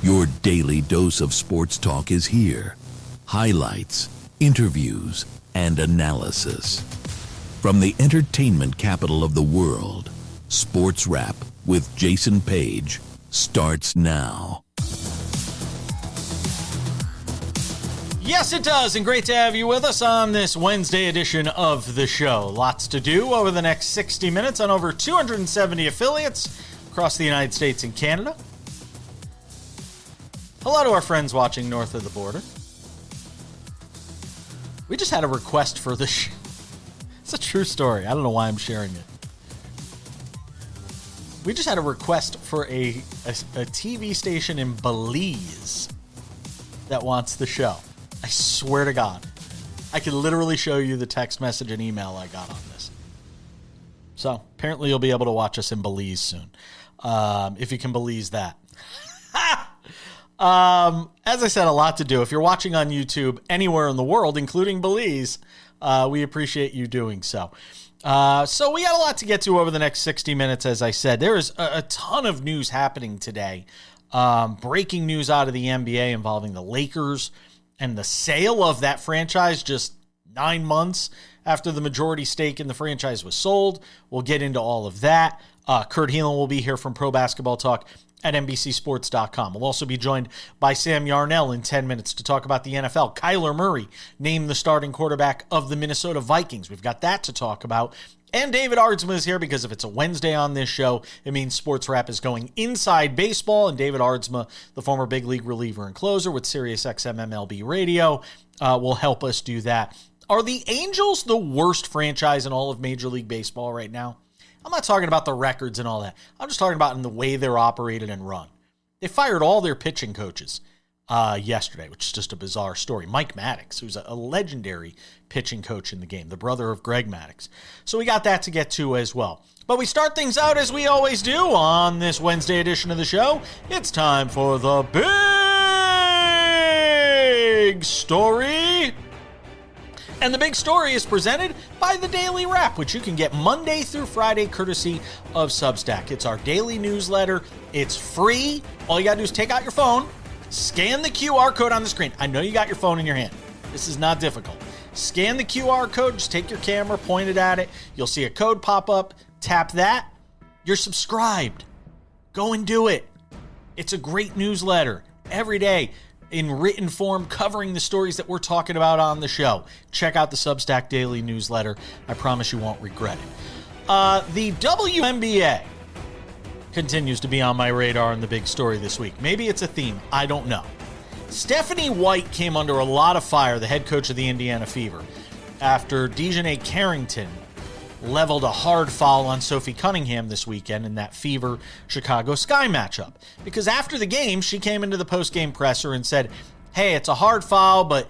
Your daily dose of sports talk is here. Highlights, interviews, and analysis. From the entertainment capital of the world, SportsWrap with Jason Page starts now. Yes, it does, and great to have you with us on this Wednesday edition of the show. Lots to do over the next 60 minutes on over 270 affiliates across the United States and Canada. Hello to our friends watching north of the border. We just had a request for the show. It's a true story. I don't know why I'm sharing it. We just had a request for a TV station in Belize that wants the show. I swear to God. I can literally show you the text message and email I got on this. So, apparently you'll be able to watch us in Belize soon. If you can Belize that. As I said, a lot to do. If you're watching on YouTube anywhere in the world, including Belize, we appreciate you doing so. So we got a lot to get to over the next 60 minutes, as I said. There is a ton of news happening today. Breaking news out of the NBA involving the Lakers and the sale of that franchise just 9 months after the majority stake in the franchise was sold. We'll get into all of that. Kurt Helin will be here from Pro Basketball Talk at NBCSports.com. We'll also be joined by Sam Yarnell in 10 minutes to talk about the NFL. Kyler Murray named the starting quarterback of the Minnesota Vikings. We've got that to talk about. And David Aardsma is here because if it's a Wednesday on this show, it means Sports Wrap is going inside baseball. And David Aardsma, the former big league reliever and closer with SiriusXM MLB Radio, will help us do that. Are the Angels the worst franchise in all of Major League Baseball right now? I'm not talking about the records and all that. I'm just talking about in the way they're operated and run. They fired all their pitching coaches yesterday, which is just a bizarre story. Mike Maddox, who's a legendary pitching coach in the game, the brother of Greg Maddox. So we got that to get to as well. But we start things out as we always do on this Wednesday edition of the show. It's time for the big story. And the big story is presented by the Daily Wrap, which you can get Monday through Friday courtesy of Substack. It's our daily newsletter. It's free. All you got to do is take out your phone, scan the QR code on the screen. I know you got your phone in your hand. This is not difficult. Scan the QR code. Just take your camera, point it at it. You'll see a code pop up. Tap that. You're subscribed. Go and do it. It's a great newsletter every day, in written form, covering the stories that we're talking about on the show. Check out the Substack Daily newsletter. I promise you won't regret it. The WNBA continues to be on my radar in the big story this week. Maybe it's a theme. I don't know. Stephanie White came under a lot of fire, the head coach of the Indiana Fever, after DiJonai Carrington leveled a hard foul on Sophie Cunningham this weekend in that Fever-Chicago Sky matchup. Because after the game, she came into the post-game presser and said, hey, it's a hard foul, but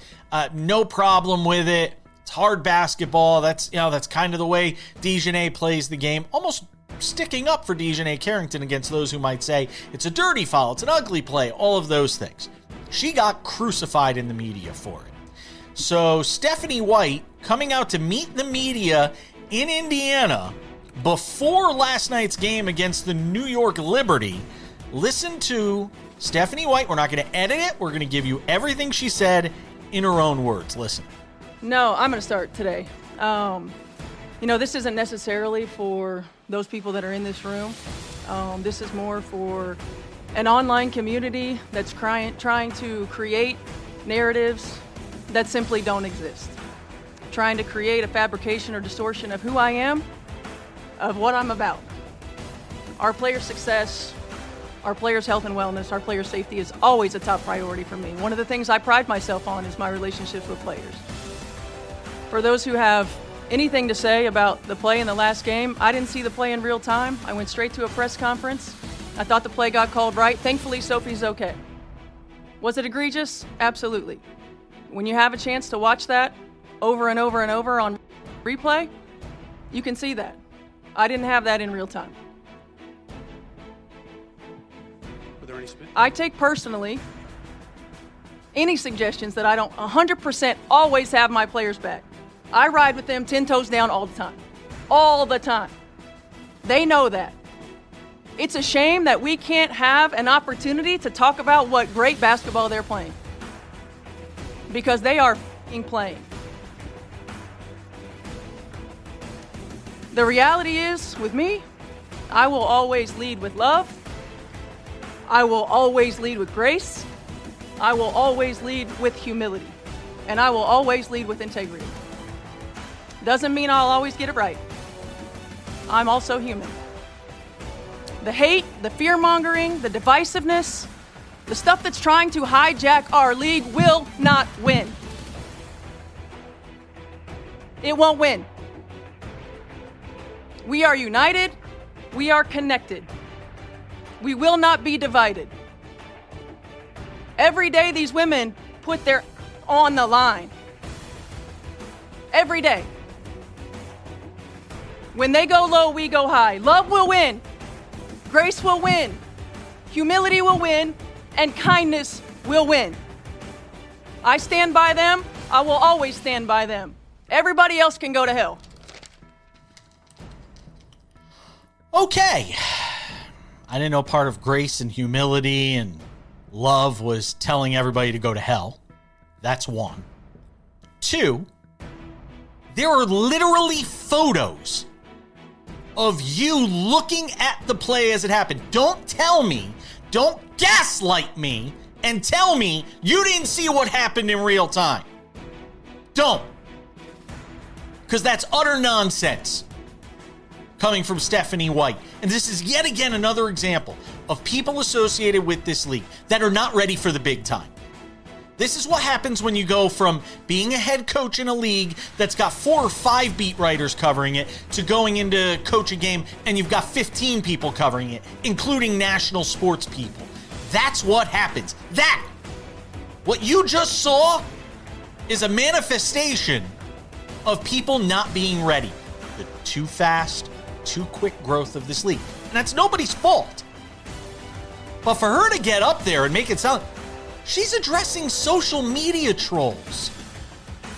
no problem with it. It's hard basketball. That's kind of the way DiJonai plays the game. Almost sticking up for DiJonai Carrington against those who might say it's a dirty foul, it's an ugly play, all of those things. She got crucified in the media for it. So Stephanie White coming out to meet the media in Indiana before last night's game against the New York Liberty. Listen to Stephanie White. We're not going to edit it. We're going to give you everything she said in her own words. Listen. No, I'm going to start today. This isn't necessarily for those people that are in this room. This is more for an online community that's trying to create narratives that simply don't exist. Trying to create a fabrication or distortion of who I am, of what I'm about. Our players' success, our players' health and wellness, our players' safety is always a top priority for me. One of the things I pride myself on is my relationships with players. For those who have anything to say about the play in the last game, I didn't see the play in real time. I went straight to a press conference. I thought the play got called right. Thankfully, Sophie's okay. Was it egregious? Absolutely. When you have a chance to watch that over and over and over on replay, you can see that. I didn't have that in real time. Were there any I take personally any suggestions that I don't 100% always have my players back. I ride with them 10 toes down all the time. All the time. They know that. It's a shame that we can't have an opportunity to talk about what great basketball they're playing. Because they are f***ing playing. The reality is, with me, I will always lead with love. I will always lead with grace. I will always lead with humility. And I will always lead with integrity. Doesn't mean I'll always get it right. I'm also human. The hate, the fear-mongering, the divisiveness, the stuff that's trying to hijack our league will not win. It won't win. We are united. We are connected. We will not be divided. Every day these women put their on the line. Every day. When they go low, we go high. Love will win. Grace will win. Humility will win. And kindness will win. I stand by them. I will always stand by them. Everybody else can go to hell. Okay. I didn't know part of grace and humility and love was telling everybody to go to hell. That's one. Two, there are literally photos of you looking at the play as it happened. Don't tell me, don't gaslight me and tell me you didn't see what happened in real time. Don't. Because that's utter nonsense coming from Stephanie White. And this is yet again another example of people associated with this league that are not ready for the big time. This is what happens when you go from being a head coach in a league that's got 4 or 5 beat writers covering it to going into coach a game and you've got 15 people covering it, including national sports people. That's what happens. What you just saw is a manifestation of people not being ready. The too fast, too quick growth of this league. And that's nobody's fault. But for her to get up there and make it sound... She's addressing social media trolls.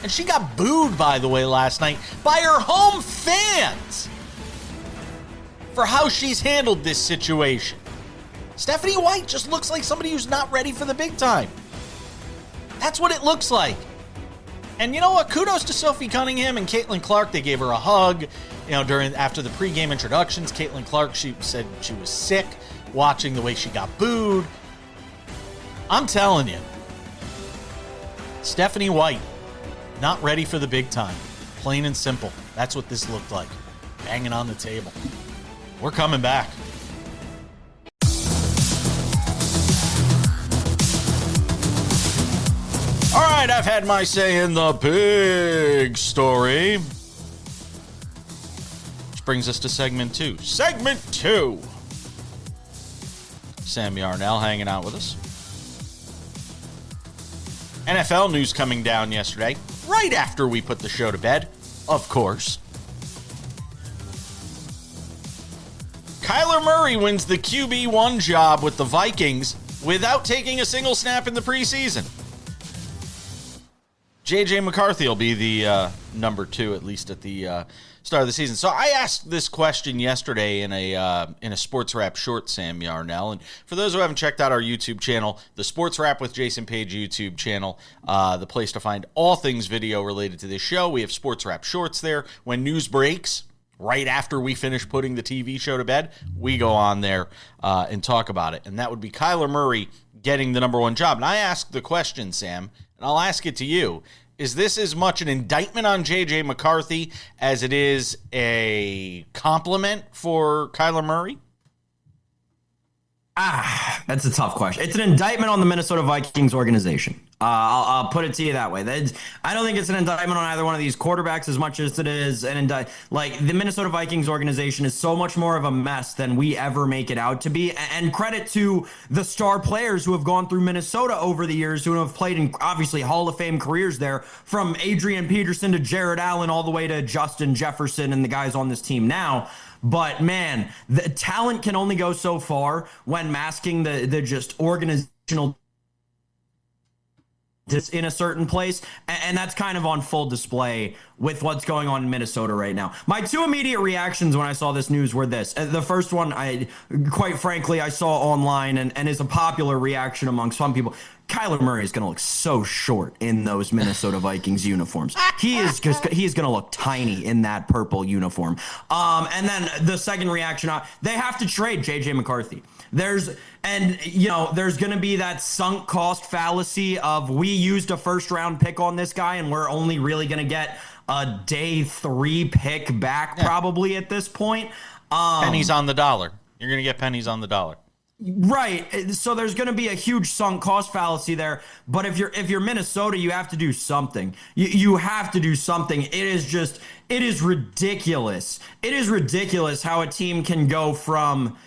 And she got booed, by the way, last night by her home fans for how she's handled this situation. Stephanie White just looks like somebody who's not ready for the big time. That's what it looks like. And you know what? Kudos to Sophie Cunningham and Caitlin Clark. They gave her a hug, after the pregame introductions. Caitlin Clark, she said she was sick watching the way she got booed. I'm telling you, Stephanie White, not ready for the big time. Plain and simple. That's what this looked like. Banging on the table. We're coming back. All right, I've had my say in the big story. Which brings us to segment 2. Segment 2. Sam Yarnell hanging out with us. NFL news coming down yesterday, right after we put the show to bed, of course. Kyler Murray wins the QB1 job with the Vikings without taking a single snap in the preseason. J.J. McCarthy will be the number 2, at least at the start of the season. So I asked this question yesterday in a SportsWrap short, Sam Yarnell. And for those who haven't checked out our YouTube channel, the SportsWrap with Jason Page YouTube channel, the place to find all things video related to this show. We have SportsWrap shorts there. When news breaks, right after we finish putting the TV show to bed, we go on there and talk about it. And that would be Kyler Murray getting the number 1 job. And I asked the question, Sam, and I'll ask it to you. Is this as much an indictment on J.J. McCarthy as it is a compliment for Kyler Murray? That's a tough question. It's an indictment on the Minnesota Vikings organization. I'll put it to you that way. I don't think it's an indictment on either one of these quarterbacks as much as it is an indictment. Like, the Minnesota Vikings organization is so much more of a mess than we ever make it out to be. And credit to the star players who have gone through Minnesota over the years, who have played in obviously Hall of Fame careers there, from Adrian Peterson to Jared Allen all the way to Justin Jefferson and the guys on this team now. But man, the talent can only go so far when masking the just organizational in a certain place, and that's kind of on full display with what's going on in Minnesota right now. My two immediate reactions when I saw this news were this. The first one, quite frankly, I saw online and is a popular reaction among some people. Kyler Murray is going to look so short in those Minnesota Vikings uniforms. He's going to look tiny in that purple uniform. And then the second reaction, they have to trade JJ McCarthy. There's going to be that sunk cost fallacy of we used a first round pick on this guy and we're only really going to get a day 3 pick back probably at this point. Pennies on the dollar. You're going to get pennies on the dollar. Right. So there's going to be a huge sunk cost fallacy there. But if you're Minnesota, you have to do something. You have to do something. It is ridiculous. It is ridiculous how a team can go from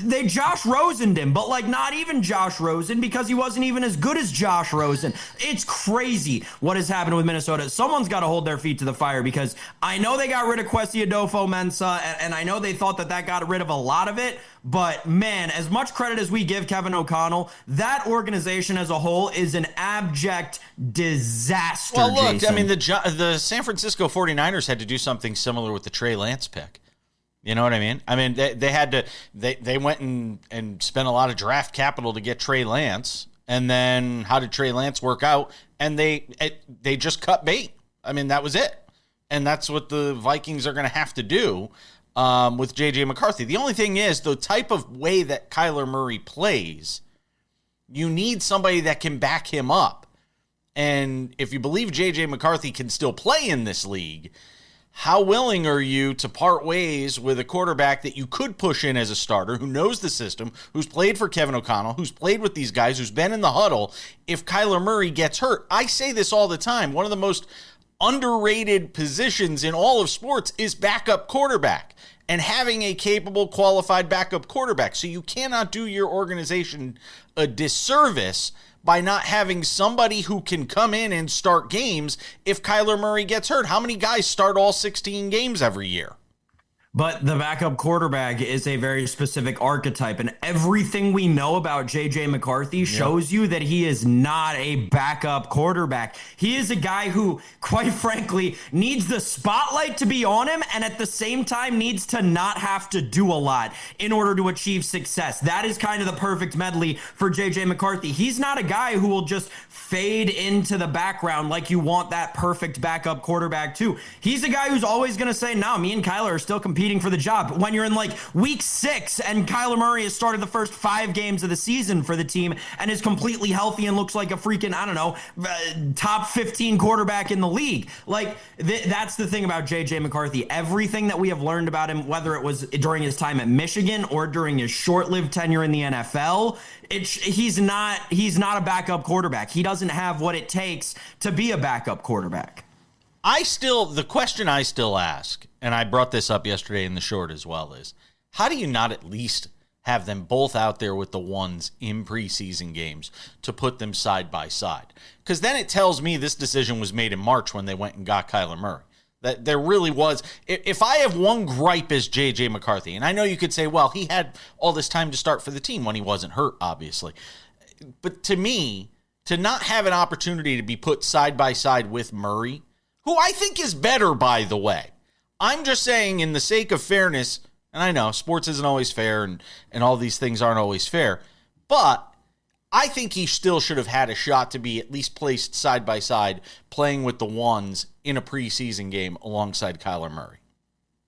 they Josh Rosened him, but like not even Josh Rosen because he wasn't even as good as Josh Rosen. It's crazy what has happened with Minnesota. Someone's got to hold their feet to the fire because I know they got rid of Kwesi Adolfo-Mensah, and I know they thought that got rid of a lot of it. But man, as much credit as we give Kevin O'Connell, that organization as a whole is an abject disaster. Well, look, Jason. I mean, the San Francisco 49ers had to do something similar with the Trey Lance pick. You know what I mean? I mean, they had to they went and spent a lot of draft capital to get Trey Lance, and then how did Trey Lance work out? And they just cut bait. I mean, that was it, and that's what the Vikings are going to have to do with J.J. McCarthy. The only thing is the type of way that Kyler Murray plays, you need somebody that can back him up. And if you believe J.J. McCarthy can still play in this league, how willing are you to part ways with a quarterback that you could push in as a starter, who knows the system, who's played for Kevin O'Connell, who's played with these guys, who's been in the huddle, if Kyler Murray gets hurt? I say this all the time. One of the most underrated positions in all of sports is backup quarterback, and having a capable, qualified backup quarterback. So you cannot do your organization a disservice by not having somebody who can come in and start games if Kyler Murray gets hurt. How many guys start all 16 games every year? But the backup quarterback is a very specific archetype, and everything we know about J.J. McCarthy shows you that he is not a backup quarterback. He is a guy who, quite frankly, needs the spotlight to be on him and at the same time needs to not have to do a lot in order to achieve success. That is kind of the perfect medley for J.J. McCarthy. He's not a guy who will just fade into the background like you want that perfect backup quarterback to. He's a guy who's always going to say, no, me and Kyler are still competing for the job. When you're in like week 6 and Kyler Murray has started the first 5 games of the season for the team and is completely healthy and looks like a freaking, top 15 quarterback in the league. Like that's the thing about J.J. McCarthy. Everything that we have learned about him, whether it was during his time at Michigan or during his short-lived tenure in the NFL, he's not a backup quarterback. He doesn't have what it takes to be a backup quarterback. The question I still ask, and I brought this up yesterday in the short as well, is how do you not at least have them both out there with the ones in preseason games to put them side by side? Because then it tells me this decision was made in March when they went and got Kyler Murray. That there really was. If I have one gripe as J.J. McCarthy, and I know you could say, well, he had all this time to start for the team when he wasn't hurt, obviously. But to me, to not have an opportunity to be put side by side with Murray, who I think is better, by the way. I'm just saying, in the sake of fairness, and I know sports isn't always fair and all these things aren't always fair, but I think he still should have had a shot to be at least placed side by side playing with the ones in a preseason game alongside Kyler Murray.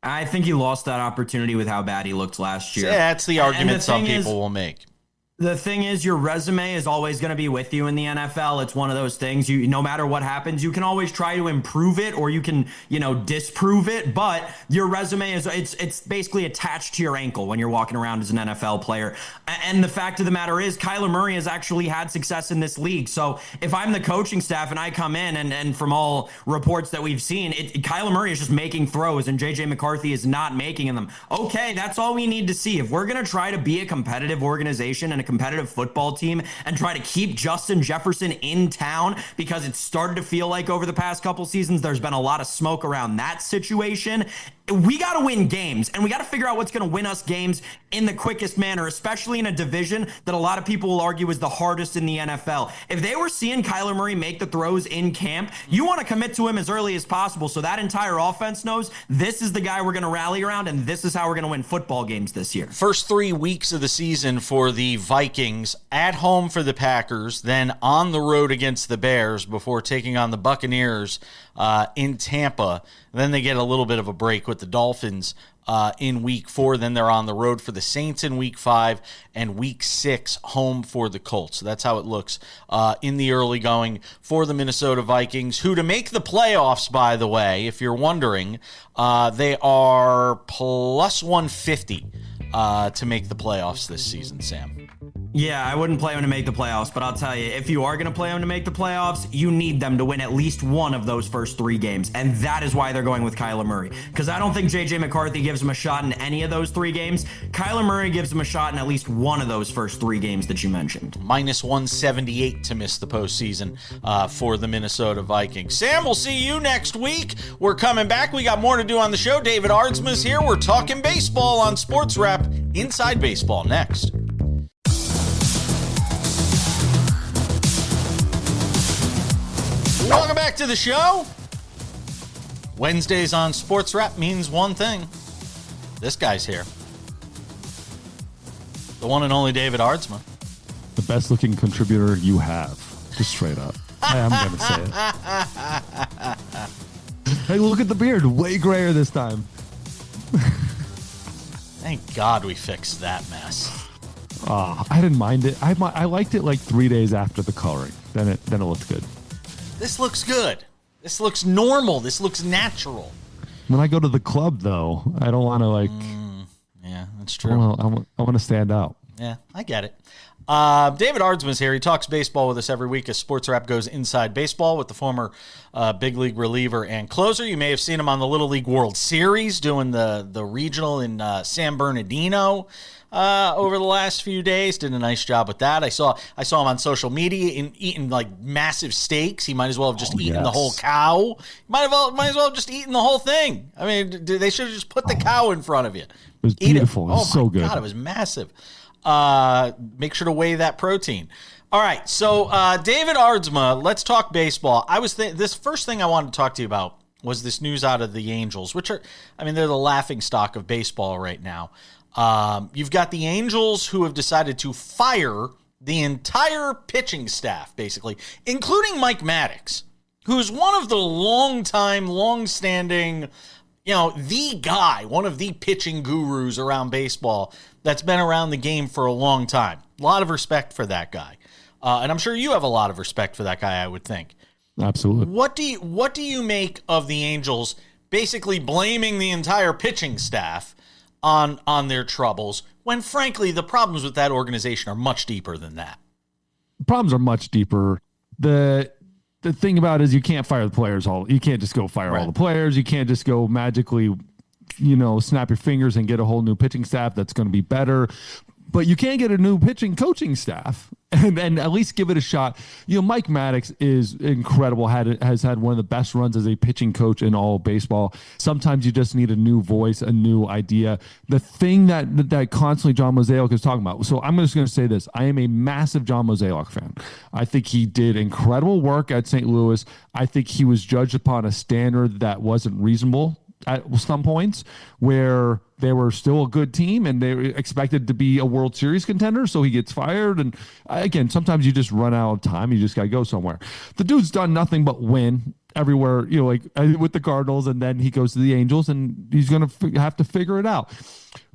I think he lost that opportunity with how bad he looked last year. That's the argument some people will make. The thing is, your resume is always going to be with you in the NFL. It's one of those things. No matter what happens, you can always try to improve it or you can, disprove it. But your resume it's basically attached to your ankle when you're walking around as an NFL player. And the fact of the matter is, Kyler Murray has actually had success in this league. So if I'm the coaching staff and I come in and from all reports that we've seen, Kyler Murray is just making throws and J.J. McCarthy is not making them. Okay, that's all we need to see. If we're going to try to be a competitive organization and a competitive football team and try to keep Justin Jefferson in town, because it's started to feel like over the past couple seasons there's been a lot of smoke around that situation, we got to win games, and we got to figure out what's going to win us games in the quickest manner, especially in a division that a lot of people will argue is the hardest in the NFL. If they were seeing Kyler Murray make the throws in camp, you want to commit to him as early as possible so that entire offense knows this is the guy we're going to rally around, and this is how we're going to win football games this year. First 3 weeks of the season for the Vikings, at home for the Packers, then on the road against the Bears before taking on the Buccaneers in Tampa. Then they get a little bit of a break with the Dolphins in week 4. Then they're on the road for the Saints in week 5, and week 6 home for the Colts. So that's how it looks in the early going for the Minnesota Vikings, who, to make the playoffs, by the way, if you're wondering, they are plus 150 to make the playoffs this season, Sam. Yeah, I wouldn't play them to make the playoffs, but I'll tell you, if you are going to play them to make the playoffs, you need them to win at least one of those first 3 games, and that is why they're going with Kyler Murray, because I don't think J.J. McCarthy gives them a shot in any of those 3 games. Kyler Murray gives them a shot in at least one of those first 3 games that you mentioned. Minus 178 to miss the postseason for the Minnesota Vikings. Sam, we'll see you next week. We're coming back. We got more to do on the show. David Aardsma's here. We're talking baseball on Sports Wrap Inside Baseball next. Welcome back to the show. Wednesdays on Sports Wrap means one thing. This guy's here. The one and only David Aardsma. The best looking contributor you have. Just straight up. I'm going to say it. Hey, look at the beard. Way grayer this time. Thank God we fixed that mess. I didn't mind it. I liked it like 3 days after the coloring. Then it looked good. This looks good. This looks normal. This looks natural. When I go to the club, though, I don't want to Yeah, that's true. I want to stand out. Yeah, I get it. David Aardsma's here. He talks baseball with us every week as Sports Wrap goes inside baseball with the former big league reliever and closer. You may have seen him on the Little League World Series doing the regional in San Bernardino over the last few days. Did a nice job with that. I saw him on social media eating like massive steaks. He might as well have just eaten the whole cow. Might as well have just eaten the whole thing. I mean, they should have just put the cow in front of you. It was beautiful. It was so good. God, it was massive. Make sure to weigh that protein. All right, so David Aardsma, let's talk baseball. This first thing I wanted to talk to you about was this news out of the Angels, which are, they're the laughingstock of baseball right now. You've got the Angels who have decided to fire the entire pitching staff, basically, including Mike Maddox, who's one of the long-standing, the guy, one of the pitching gurus around baseball that's been around the game for a long time. A lot of respect for that guy. And I'm sure you have a lot of respect for that guy, I would think. Absolutely. What do you make of the Angels basically blaming the entire pitching staff on their troubles when, frankly, the problems with that organization are much deeper than that? The problems are much deeper. The thing about it is you can't fire the players you can't just go fire all the players. You can't just go magically, snap your fingers and get a whole new pitching staff that's going to be better. But you can get a new pitching coaching staff and at least give it a shot. Mike Maddox is incredible. Has had one of the best runs as a pitching coach in all of baseball. Sometimes you just need a new voice, a new idea. The thing that constantly John Mozeliak is talking about. So I'm just going to say this. I am a massive John Mozeliak fan. I think he did incredible work at St. Louis. I think he was judged upon a standard that wasn't reasonable at some points, where they were still a good team and they were expected to be a World Series contender. So he gets fired. And again, sometimes you just run out of time. You just got to go somewhere. The dude's done nothing but win everywhere, with the Cardinals. And then he goes to the Angels and he's going to have to figure it out.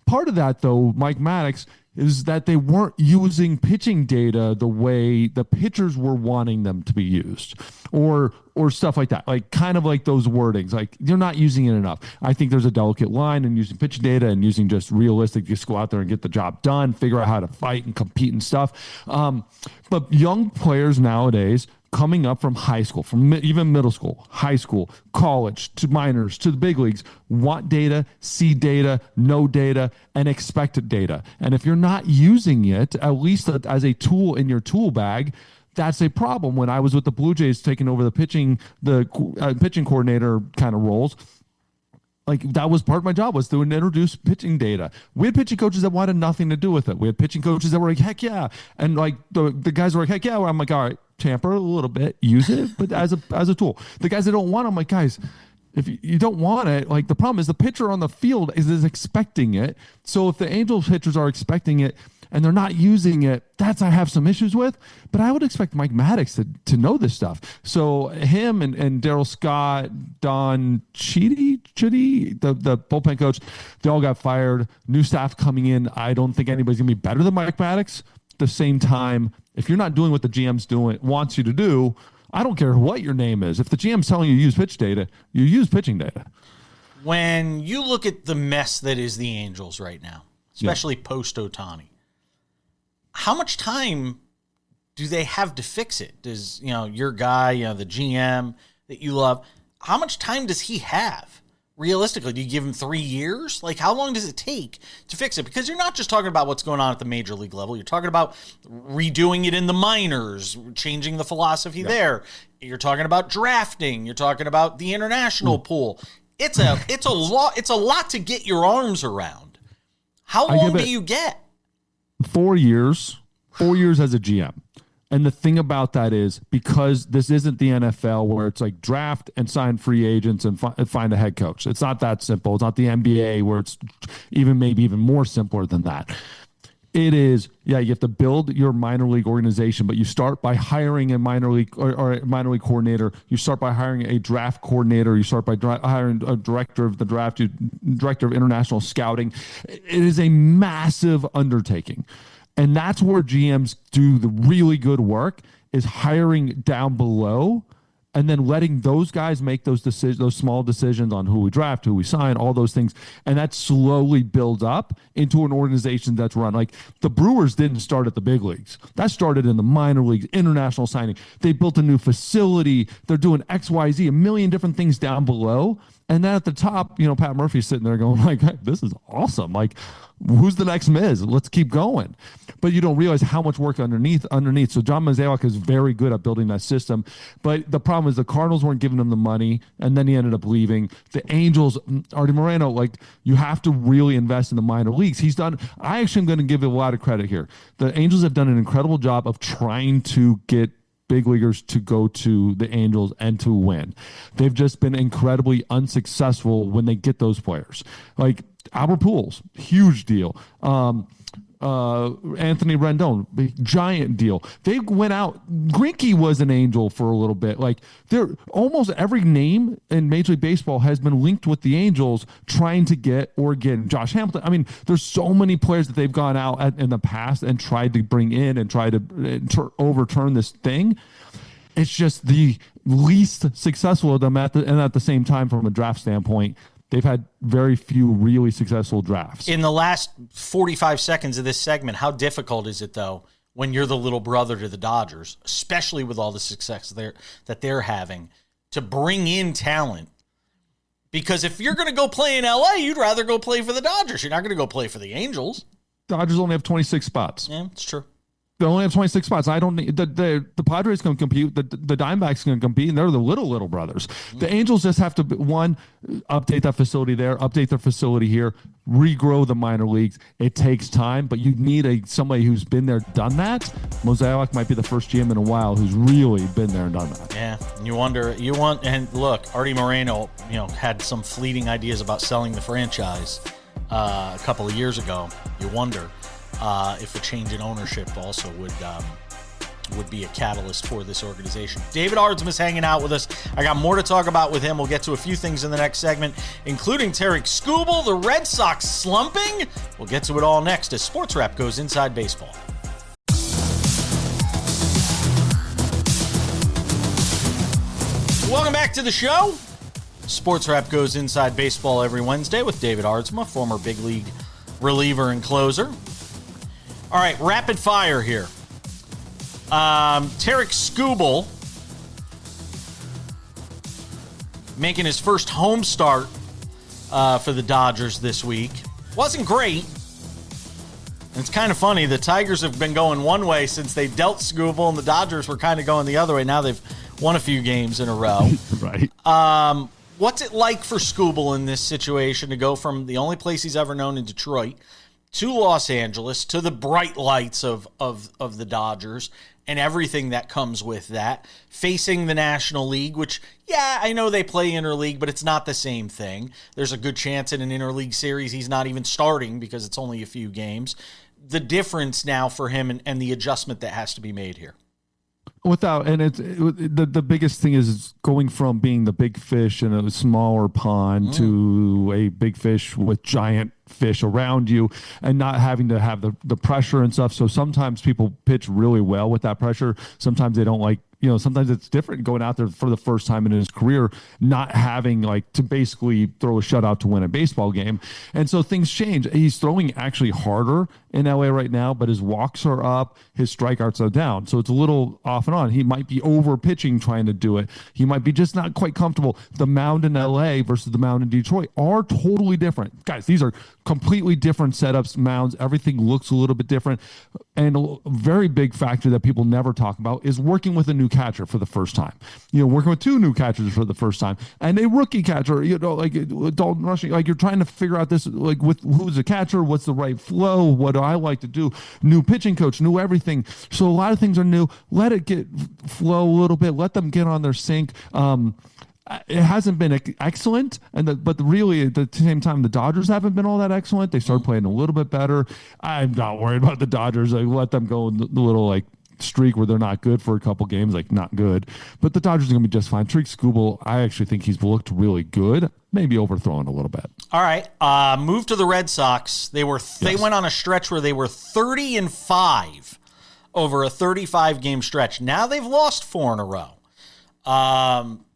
Part of that, though, Mike Maddox, is that they weren't using pitching data the way the pitchers were wanting them to be used, or stuff like that, like kind of like those wordings, like you're not using it enough. I think there's a delicate line in using pitching data and using just realistic, just go out there and get the job done, figure out how to fight and compete and stuff. But young players nowadays, coming up from high school, from even middle school, high school, college, to minors, to the big leagues, want data, see data, know data, and expect data. And if you're not using it, at least as a tool in your tool bag, that's a problem. When I was with the Blue Jays taking over the pitching coordinator kind of roles, Like, that was part of my job, was to introduce pitching data. We had pitching coaches that wanted nothing to do with it. We had pitching coaches that were like, heck yeah. And like the guys were like, heck yeah. I'm like, all right, tamper a little bit, use it, but as a tool. The guys that don't want it, I'm like, guys, if you don't want it, like, the problem is the pitcher on the field is expecting it. So if the Angels pitchers are expecting it and they're not using it, I have some issues with. But I would expect Mike Maddox to know this stuff. So him and Daryl Scott, Don Chitty, the bullpen coach, they all got fired. New staff coming in. I don't think anybody's going to be better than Mike Maddox. At the same time, if you're not doing what the GM's wants you to do, I don't care what your name is. If the GM's telling you to use pitch data, you use pitching data. When you look at the mess that is the Angels right now, especially post Ohtani, how much time do they have to fix it? Does, your guy, the GM that you love, how much time does he have? Realistically, do you give him 3 years? Like, how long does it take to fix it? Because you're not just talking about what's going on at the major league level. You're talking about redoing it in the minors, changing the philosophy there. You're talking about drafting. You're talking about the international pool. It's a lot to get your arms around. How long do you get? 4 years. 4 years as a GM. And the thing about that is, because this isn't the NFL where it's like draft and sign free agents and find a head coach. It's not that simple. It's not the NBA where it's maybe even more simpler than that. It is, you have to build your minor league organization, but you start by hiring a minor league or a minor league coordinator. You start by hiring a draft coordinator. You start by hiring a director of the draft, director of international scouting. It is a massive undertaking. And that's where GMs do the really good work, is hiring down below and then letting those guys make those decisions, those small decisions on who we draft, who we sign, all those things. And that slowly builds up into an organization that's run. Like, the Brewers didn't start at the big leagues. That started in the minor leagues, international signing. They built a new facility. They're doing X, Y, Z, a million different things down below. And then at the top, Pat Murphy's sitting there going like, hey, this is awesome. Like, who's the next Miz? Let's keep going. But you don't realize how much work underneath. So John Mozeliak is very good at building that system. But the problem is the Cardinals weren't giving him the money, and then he ended up leaving. The Angels, Artie Moreno, like, you have to really invest in the minor leagues. I actually am going to give it a lot of credit here. The Angels have done an incredible job of trying to get big leaguers to go to the Angels and to win. They've just been incredibly unsuccessful when they get those players. Like Albert Pujols, huge deal. Anthony Rendon, big, giant deal. They went out. Greinke was an Angel for a little bit. Like, almost every name in Major League Baseball has been linked with the Angels trying to get Josh Hamilton. I mean, there's so many players that they've gone out in the past and tried to bring in and try to overturn this thing. It's just the least successful of them and at the same time, from a draft standpoint, they've had very few really successul drafts. In the last 45 seconds of this segment, how difficult is it, though, when you're the little brother to the Dodgers, especially with all the success that they're having, to bring in talent? Because if you're going to go play in LA, you'd rather go play for the Dodgers. You're not going to go play for the Angels. Dodgers only have 26 spots. Yeah, it's true. They only have 26 spots. I don't need the Padres can compete. The Diamondbacks can compete, and they're the little brothers. The Angels just have to, one, update that facility there, update their facility here, regrow the minor leagues. It takes time, but you need somebody who's been there, done that. Mozeliak might be the first GM in a while who's really been there and done that. Yeah, and look, Artie Moreno, had some fleeting ideas about selling the franchise a couple of years ago. You wonder if a change in ownership also would be a catalyst for this organization. David Aardsma is hanging out with us. I got more to talk about with him. We'll get to a few things in the next segment, including Tarik Skubal, the Red Sox slumping. We'll get to it all next as SportsWrap goes inside baseball. Welcome back to the show. SportsWrap goes inside baseball every Wednesday with David Aardsma, former big league reliever and closer. All right, rapid fire here. Tarik Skubal making his first home start for the Dodgers this week. Wasn't great. And it's kind of funny. The Tigers have been going one way since they dealt Skubal, and the Dodgers were kind of going the other way. Now they've won a few games in a row. Right. What's it like for Scooble in this situation to go from the only place he's ever known in Detroit to Los Angeles to the bright lights of the Dodgers and everything that comes with that, facing the National League, which, yeah, I know they play interleague, but it's not the same thing. There's a good chance in an interleague series he's not even starting because it's only a few games. The difference now for him and the adjustment that has to be made here. The biggest thing is going from being the big fish in a smaller pond to a big fish with giant fish around you and not having to have the pressure and stuff. So sometimes people pitch really well with that pressure. Sometimes they don't like, sometimes it's different going out there for the first time in his career, not having to basically throw a shutout to win a baseball game. And so things change. He's throwing actually harder in LA right now, but his walks are up, his strikeouts are down. So it's a little off and on. He might be over pitching trying to do it. He might be just not quite comfortable. The mound in LA versus the mound in Detroit are totally different. Guys, these are completely different setups, mounds. Everything looks a little bit different. And a very big factor that people never talk about is working with a new catcher for the first time. Working with two new catchers for the first time. And a rookie catcher, like Dalton Rushing, you're trying to figure out this, with who's the catcher, what's the right flow, what do I like to do, new pitching coach, new everything. So a lot of things are new. Let it get flow a little bit. Let them get on their sync. It hasn't been excellent, but really at the same time, the Dodgers haven't been all that excellent. They started playing a little bit better. I'm not worried about the Dodgers. I let them go in the little streak where they're not good for a couple games, not good. But the Dodgers are going to be just fine. Tariq Skubal, I actually think he's looked really good. Maybe overthrown a little bit. All right, move to the Red Sox. They went on a stretch where they were 30-5 over a 35-game stretch. Now they've lost 4 in a row.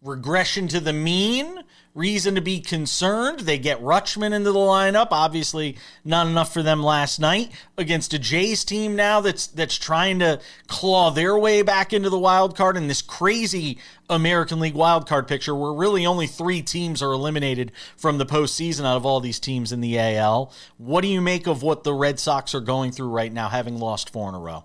Regression to the mean, reason to be concerned. They get Rutschman into the lineup. Obviously, not enough for them last night against a Jays team now that's trying to claw their way back into the wild card in this crazy American League wild card picture where really only 3 teams are eliminated from the postseason out of all these teams in the AL. What do you make of what the Red Sox are going through right now, having lost 4 in a row?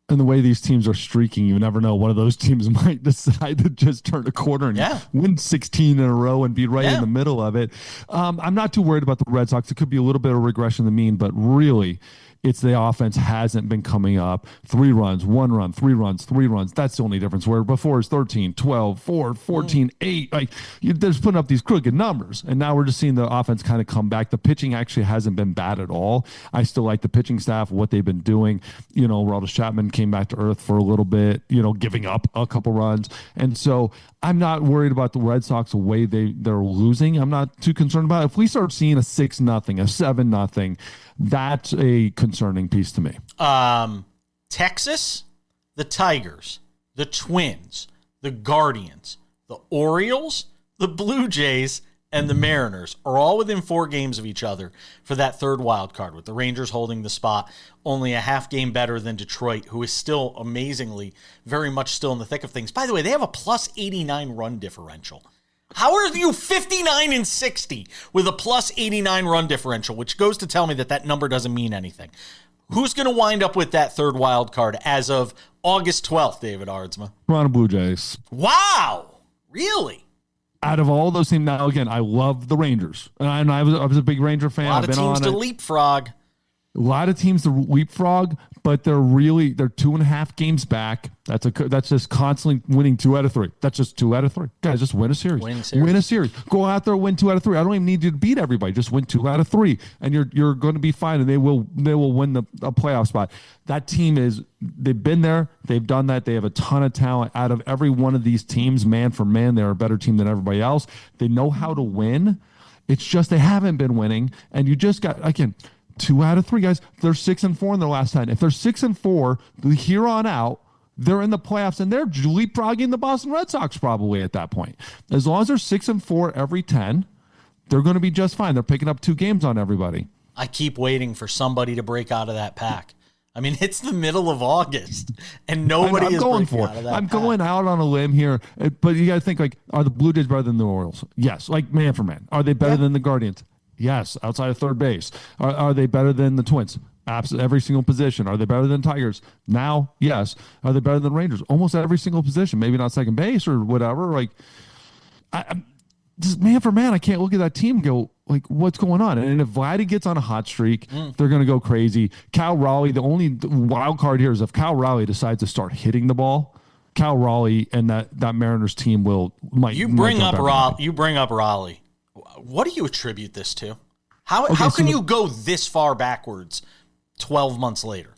And the way these teams are streaking, you never know. One of those teams might decide to just turn a corner and win 16 in a row and be right in the middle of it. I'm not too worried about the Red Sox. It could be a little bit of regression to the mean, but really, it's the offense hasn't been coming up. 3 runs, 1 run, 3 runs, 3 runs. That's the only difference. Where before it's 13, 12, 4, 14, 8. They're just putting up these crooked numbers. And now we're just seeing the offense kind of come back. The pitching actually hasn't been bad at all. I still like the pitching staff, what they've been doing. Aroldis Chapman came back to earth for a little bit, giving up a couple runs. And so I'm not worried about the Red Sox, the way they're losing. I'm not too concerned about it. If we start seeing a 6-0, a 7-0, that's a concerning piece to me. Texas, the Tigers, the Twins, the Guardians, the Orioles, the Blue Jays, and the Mariners are all within 4 games of each other for that 3rd wild card, with the Rangers holding the spot, only a half game better than Detroit, who is still amazingly very much still in the thick of things. By the way, they have a plus 89 run differential. How are you 59-60 with a plus 89 run differential, which goes to tell me that number doesn't mean anything? Who's going to wind up with that 3rd wild card as of August 12th, David Aardsma? Toronto Blue Jays. Wow. Really? Out of all those teams, now again, I love the Rangers. And I was a big Ranger fan. A lot of teams to leapfrog. A lot of teams to leapfrog, but they're 2.5 games back. That's just constantly winning 2 out of 3. That's just 2 out of 3. Guys, just win a series. Win a series. Go out there, win 2 out of 3. I don't even need you to beat everybody. Just win 2 out of 3, and you're going to be fine. And they will win a playoff spot. That team they've been there. They've done that. They have a ton of talent. Out of every one of these teams, man for man, they're a better team than everybody else. They know how to win. It's just they haven't been winning, and you just got again. 2 out of 3, guys. They're 6-4 in their last 10. If they're 6-4 here on out, they're in the playoffs, and they're leapfrogging the Boston Red Sox probably at that point. As long as they're 6-4 every 10, they're going to be just fine. They're picking up 2 games on everybody. I keep waiting for somebody to break out of that pack. I mean, it's the middle of August, and nobody is breaking out of that I'm pack. going out on a limb here, but you got to think, are the Blue Jays better than the Orioles? Yes, man for man. Are they better than the Guardians? Yes, outside of third base. Are they better than the Twins? Absolutely, every single position. Are they better than Tigers? Now, yes. Are they better than Rangers? Almost every single position. Maybe not second base or whatever. just man for man, I can't look at that team and go, like, what's going on? And if Vladdy gets on a hot streak, they're going to go crazy. Cal Raleigh, the only wild card here is if Cal Raleigh decides to start hitting the ball, Cal Raleigh and that Mariners team might. You bring up Raleigh. What do you attribute this to? How can you go this far backwards 12 months later?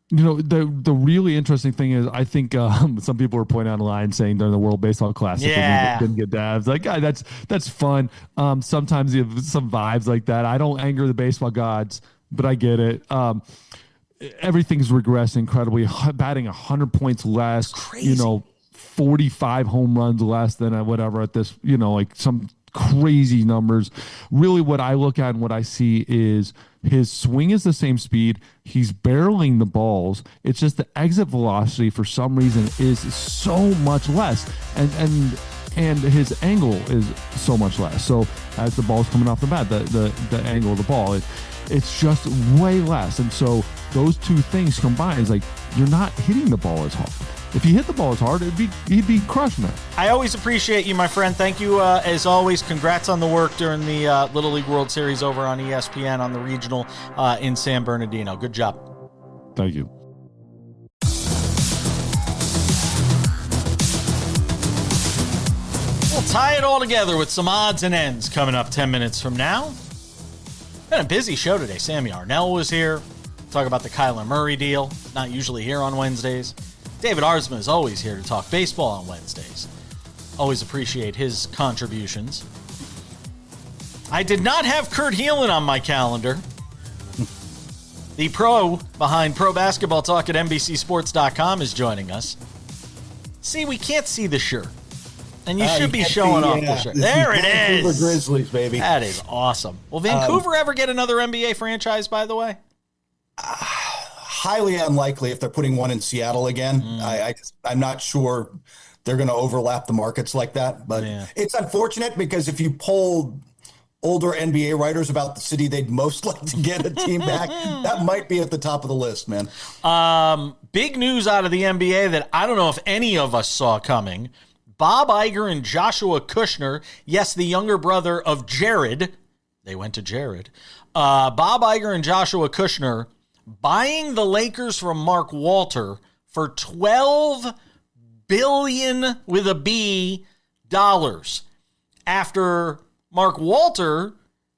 You know, the really interesting thing is, I think some people were pointing out online saying during the World Baseball Classic, yeah, didn't get dabs. Like, that's fun. Sometimes you have some vibes like that. I don't anger the baseball gods, but I get it. Everything's regressed incredibly. Batting 100 points less. Crazy. 45 home runs less than whatever at this. Like some crazy numbers. Really, what I look at and what I see is his swing is the same speed. He's barreling the balls. It's just the exit velocity for some reason is so much less, and his angle is so much less. So as the ball's coming off the bat, the angle of the ball, it's just way less. And so those two things combined is like you're not hitting the ball as hard. If he hit the ball as hard, he'd be crushing it. I always appreciate you, my friend. Thank you, as always. Congrats on the work during the Little League World Series over on ESPN on the regional in San Bernardino. Good job. Thank you. We'll tie it all together with some odds and ends coming up 10 minutes from now. Been a busy show today. Sam Yarnell was here. Talk about the Kyler Murray deal. Not usually here on Wednesdays. David Aardsma is always here to talk baseball on Wednesdays. Always appreciate his contributions. I did not have Kurt Helin on my calendar. The pro behind Pro Basketball Talk at NBCSports.com is joining us. See, we can't see the shirt. And you should be showing off the shirt. There it is. Vancouver Grizzlies, baby. That is awesome. Will Vancouver ever get another NBA franchise, by the way? Highly unlikely if they're putting one in Seattle again. I'm not sure they're going to overlap the markets like that. But It's unfortunate because if you polled older NBA writers about the city they'd most like to get a team back, that might be at the top of the list, man. Big news out of the NBA that I don't know if any of us saw coming. Bob Iger and Joshua Kushner, yes, the younger brother of Jared. They went to Jared. Bob Iger and Joshua Kushner buying the Lakers from Mark Walter for $12 billion with a B dollars after Mark Walter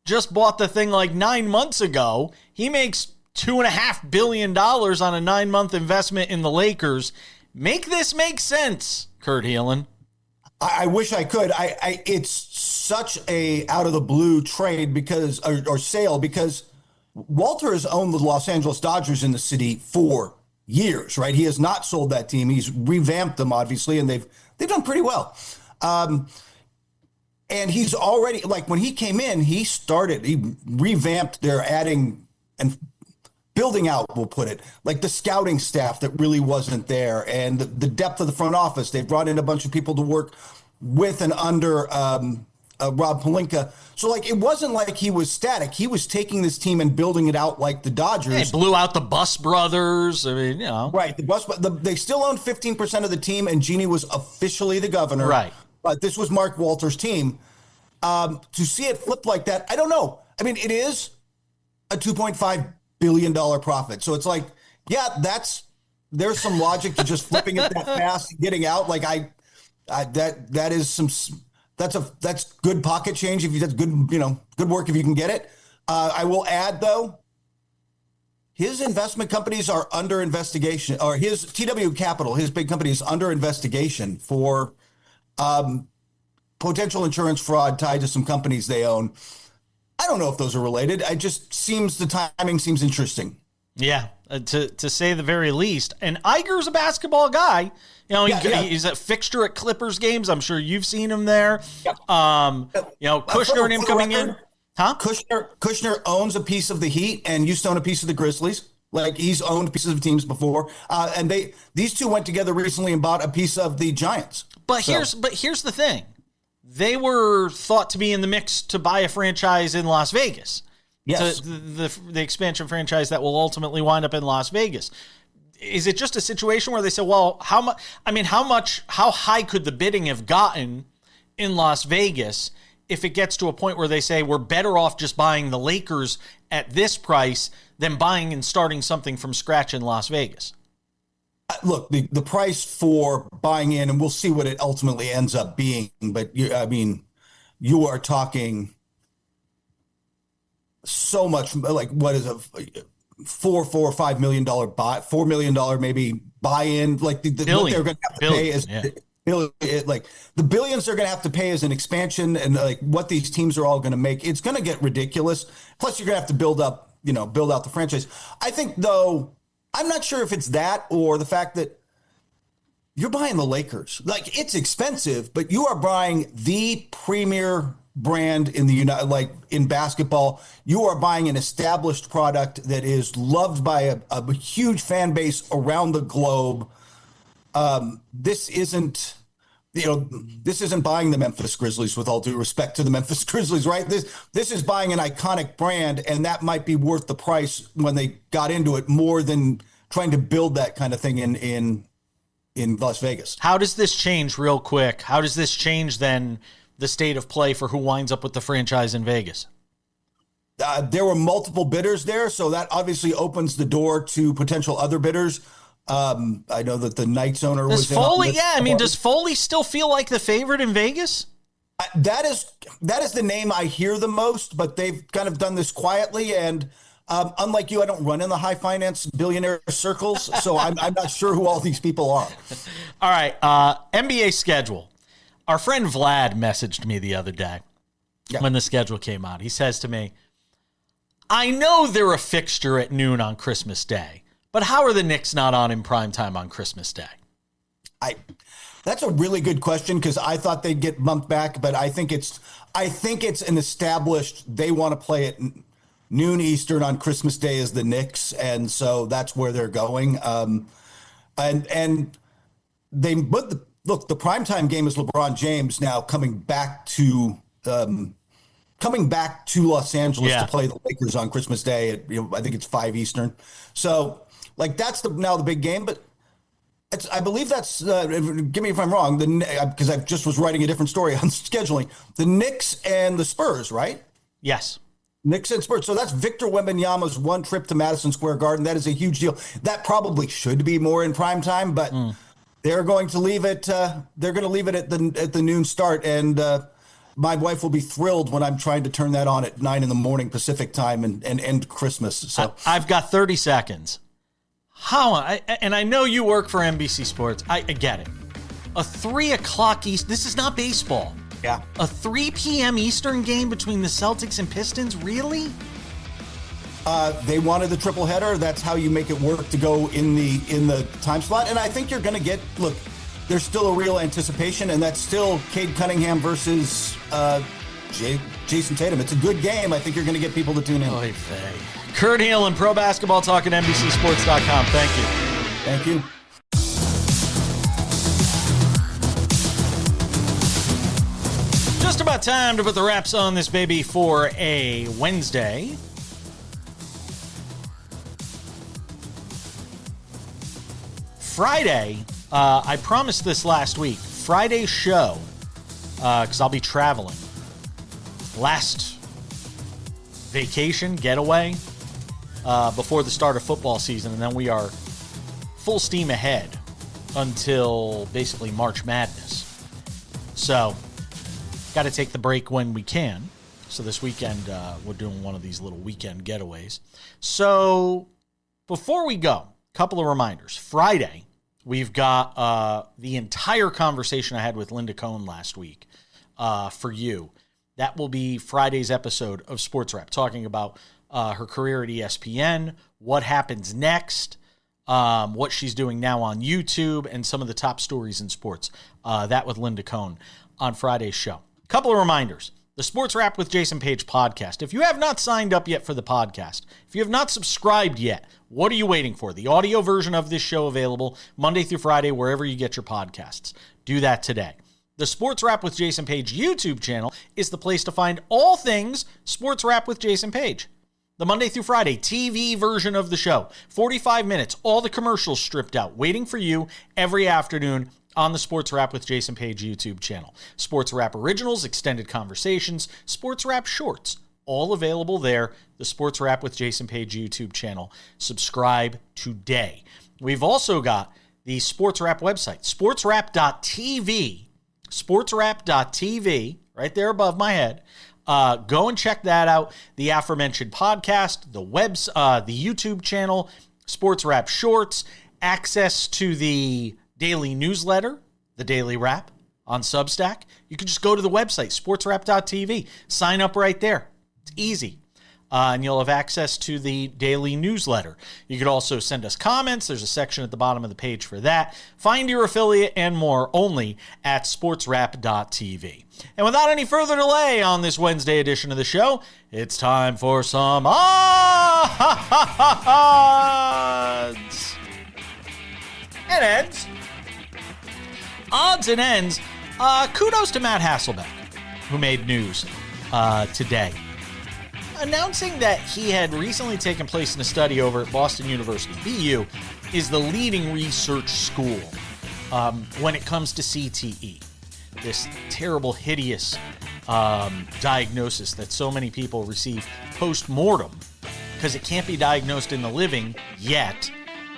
just bought the thing like 9 months ago. He makes $2.5 billion on a 9-month investment in the Lakers. Make this make sense, Kurt Helin. I wish I could. It's such a out of the blue trade because or sale because Walter has owned the Los Angeles Dodgers in the city for years, right? He has not sold that team. He's revamped them, obviously, and they've done pretty well. And he's already, like when he came in, he revamped their adding and building out, we'll put it, like the scouting staff that really wasn't there and the depth of the front office. They've brought in a bunch of people to work with and under Rob Pelinka. So, like, it wasn't like he was static. He was taking this team and building it out like the Dodgers. They blew out the Bus brothers. I mean, Right. They still owned 15% of the team, and Jeannie was officially the governor. Right. But this was Mark Walter's team. To see it flip like that, I don't know. I mean, it is a $2.5 billion profit. So it's like, there's some logic to just flipping it that fast and getting out. Like that's good pocket change if that's good, good work if you can get it. I will add though, his investment companies are under investigation, or his TW Capital, his big company, is under investigation for potential insurance fraud tied to some companies they own. I don't know if those are related. It just seems the timing seems interesting. Yeah, to say the very least. And Iger's a basketball guy. He's a fixture at Clippers games. I'm sure you've seen him there. Yep. Kushner and him coming in. Huh? Kushner owns a piece of the Heat and used to own a piece of the Grizzlies. Like, he's owned pieces of teams before. And these two went together recently and bought a piece of the Giants. But here's the thing. They were thought to be in the mix to buy a franchise in Las Vegas. Yes. The expansion franchise that will ultimately wind up in Las Vegas. Is it just a situation where they say, well, how high could the bidding have gotten in Las Vegas if it gets to a point where they say we're better off just buying the Lakers at this price than buying and starting something from scratch in Las Vegas. Look, the price for buying in, and we'll see what it ultimately ends up being, but you are talking so much, like what is a $4 million buy, $4 million maybe buy-in, like what they're going to have to pay is like the billions they're going to have to pay as an expansion, and like what these teams are all going to make, it's going to get ridiculous. Plus, you're going to have to build out the franchise. I think, though, I'm not sure if it's that or the fact that you're buying the Lakers. Like, it's expensive, but you are buying the premier brand in in basketball. You are buying an established product that is loved by a huge fan base around the globe. This isn't buying the Memphis Grizzlies, with all due respect to the Memphis Grizzlies, right? This is buying an iconic brand, and that might be worth the price when they got into it, more than trying to build that kind of thing in Las Vegas. How does this change, real quick? How does this change then the state of play for who winds up with the franchise in Vegas? There were multiple bidders there, so that obviously opens the door to potential other bidders. I know that the Knights owner was Foley. Does Foley still feel like the favorite in Vegas? That is the name I hear the most, but they've kind of done this quietly. And unlike you, I don't run in the high finance billionaire circles, so I'm not sure who all these people are. All right, NBA schedule. Our friend Vlad messaged me the other day when the schedule came out. He says to me, I know they're a fixture at noon on Christmas Day, but how are the Knicks not on in primetime on Christmas Day? That's a really good question, because I thought they'd get bumped back, but I think it's an established, they want to play at noon Eastern on Christmas Day as the Knicks, and so that's where they're going. Look, the primetime game is LeBron James now coming back to Los Angeles to play the Lakers on Christmas Day at, I think it's 5 Eastern. So, like, that's now the big game. But I believe that's give me if I'm wrong, because I just was writing a different story on scheduling. The Knicks and the Spurs, right? Yes. Knicks and Spurs. So that's Victor Wembanyama's one trip to Madison Square Garden. That is a huge deal. That probably should be more in primetime, but they're going to leave it. They're going to leave it at the noon start, and my wife will be thrilled when I'm trying to turn that on at 9 a.m. Pacific time and end Christmas. So I've got 30 seconds. And I know you work for NBC Sports. I get it. A 3 o'clock East. This is not baseball. Yeah. A 3 p.m. Eastern game between the Celtics and Pistons. Really? They wanted the triple header. That's how you make it work to go in the time slot. And I think you're going to get, look, there's still a real anticipation, and that's still Cade Cunningham versus Jason Tatum. It's a good game. I think you're going to get people to tune in. Oy vey. Kurt Helin, Pro Basketball Talk at NBCSports.com. Thank you. Thank you. Just about time to put the wraps on this baby for a Wednesday. Friday, I promised this last week, Friday's show, because I'll be traveling. Last vacation, getaway, before the start of football season, and then we are full steam ahead until basically March Madness. So, got to take the break when we can. So this weekend, we're doing one of these little weekend getaways. So, before we go, couple of reminders. Friday, we've got the entire conversation I had with Linda Cohn last week for you. That will be Friday's episode of SportsWrap, talking about her career at ESPN, what happens next, what she's doing now on YouTube, and some of the top stories in sports. That with Linda Cohn on Friday's show. Couple of reminders. The Sports Wrap with Jason Page podcast. If you have not signed up yet for the podcast, if you have not subscribed yet, what are you waiting for? The audio version of this show available Monday through Friday, wherever you get your podcasts. Do that today. The Sports Wrap with Jason Page YouTube channel is the place to find all things Sports Wrap with Jason Page. The Monday through Friday TV version of the show. 45 minutes, all the commercials stripped out, waiting for you every afternoon on the Sports Wrap with Jason Page YouTube channel. Sports Wrap Originals, Extended Conversations, Sports Wrap Shorts, all available there. The Sports Wrap with Jason Page YouTube channel. Subscribe today. We've also got the Sports Wrap website, sportswrap.tv, sportswrap.tv, right there above my head. Go and check that out. The aforementioned podcast, the YouTube channel, Sports Wrap Shorts, access to the daily newsletter, the Daily Wrap on Substack. You can just go to the website, sportswrap.tv. Sign up right there. It's easy. And you'll have access to the daily newsletter. You could also send us comments. There's a section at the bottom of the page for that. Find your affiliate and more only at sportswrap.tv. And without any further delay on this Wednesday edition of the show, it's time for some odds and ends. Odds and ends. Kudos to Matt Hasselbeck, who made news today, announcing that he had recently taken place in a study over at Boston University. BU is the leading research school when it comes to CTE, this terrible, hideous diagnosis that so many people receive post-mortem because it can't be diagnosed in the living yet.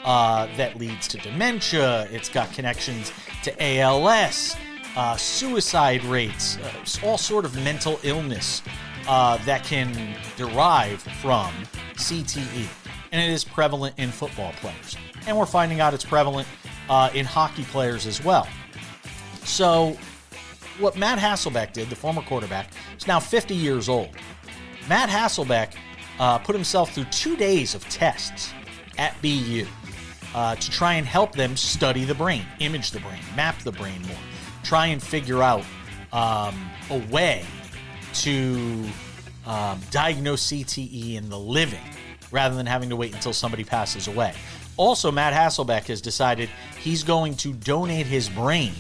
That leads to dementia. It's got connections to ALS, suicide rates, all sort of mental illness that can derive from CTE. And it is prevalent in football players. And we're finding out it's prevalent in hockey players as well. So what Matt Hasselbeck did, the former quarterback, is now 50 years old. Matt Hasselbeck put himself through 2 days of tests at BU to try and help them study the brain, image the brain, map the brain more, try and figure out a way to diagnose CTE in the living rather than having to wait until somebody passes away. Also, Matt Hasselbeck has decided he's going to donate his brain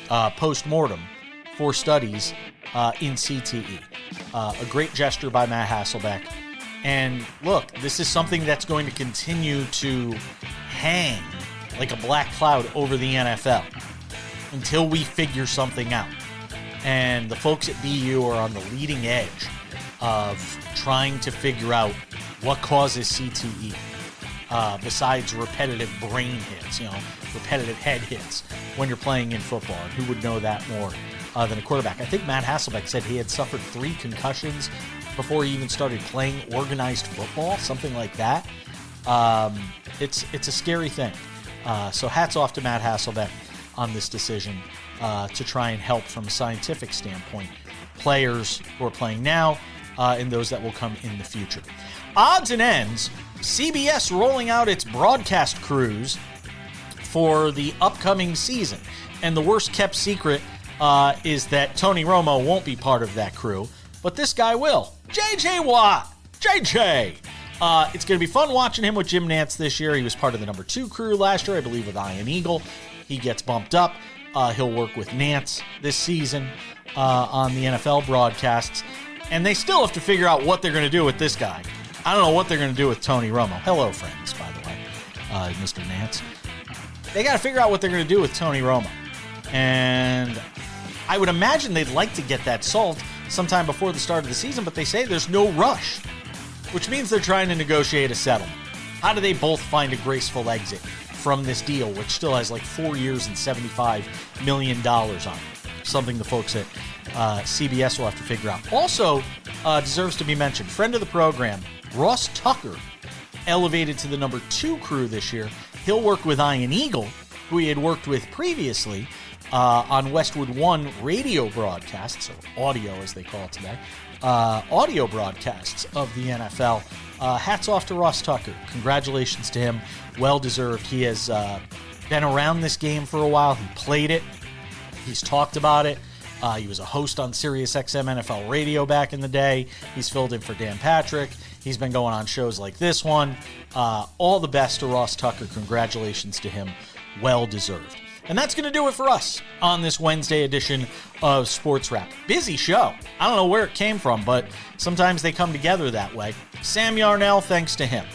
post-mortem for studies in CTE. A great gesture by Matt Hasselbeck. And look, this is something that's going to continue to hang like a black cloud over the NFL until we figure something out. And the folks at BU are on the leading edge of trying to figure out what causes CTE, besides repetitive brain hits, repetitive head hits when you're playing in football. And who would know that more than a quarterback? I think Matt Hasselbeck said he had suffered 3 concussions before he even started playing organized football, something like that. It's a scary thing. So hats off to Matt Hasselbeck on this decision to try and help from a scientific standpoint players who are playing now and those that will come in the future. Odds and ends, CBS rolling out its broadcast crews for the upcoming season. And the worst kept secret is that Tony Romo won't be part of that crew, but this guy will. JJ Watt. JJ. It's going to be fun watching him with Jim Nantz this year. He was part of the number 2 crew last year, I believe, with Ian Eagle. He gets bumped up. He'll work with Nantz this season on the NFL broadcasts. And they still have to figure out what they're going to do with this guy. I don't know what they're going to do with Tony Romo. Hello, friends, by the way, Mr. Nantz. They got to figure out what they're going to do with Tony Romo. And I would imagine they'd like to get that solved sometime before the start of the season, but they say there's no rush, which means they're trying to negotiate a settlement. How do they both find a graceful exit from this deal, which still has like 4 years and $75 million on it? Something the folks at CBS will have to figure out. Also, deserves to be mentioned, friend of the program, Ross Tucker, elevated to the number 2 crew this year. He'll work with Ian Eagle, who he had worked with previously on Westwood One radio broadcasts, or audio as they call it today, audio broadcasts of the NFL. Hats off to Ross Tucker. Congratulations to him. Well-deserved. He has been around this game for a while. He played it. He's talked about it. He was a host on SiriusXM NFL Radio back in the day. He's filled in for Dan Patrick. He's been going on shows like this one. All the best to Ross Tucker. Congratulations to him. Well-deserved. And that's going to do it for us on this Wednesday edition of Sports Wrap. Busy show. I don't know where it came from, but sometimes they come together that way. Sam Yarnell, thanks to him.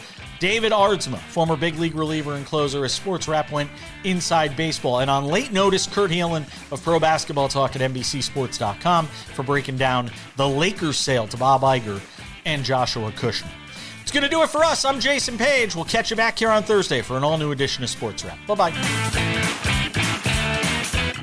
David Aardsma, former big league reliever and closer, as Sports Wrap went inside baseball. And on late notice, Kurt Helin of Pro Basketball Talk at NBCSports.com for breaking down the Lakers' sale to Bob Iger and Joshua Kushner. It's going to do it for us. I'm Jason Page. We'll catch you back here on Thursday for an all-new edition of Sports Wrap. Bye-bye.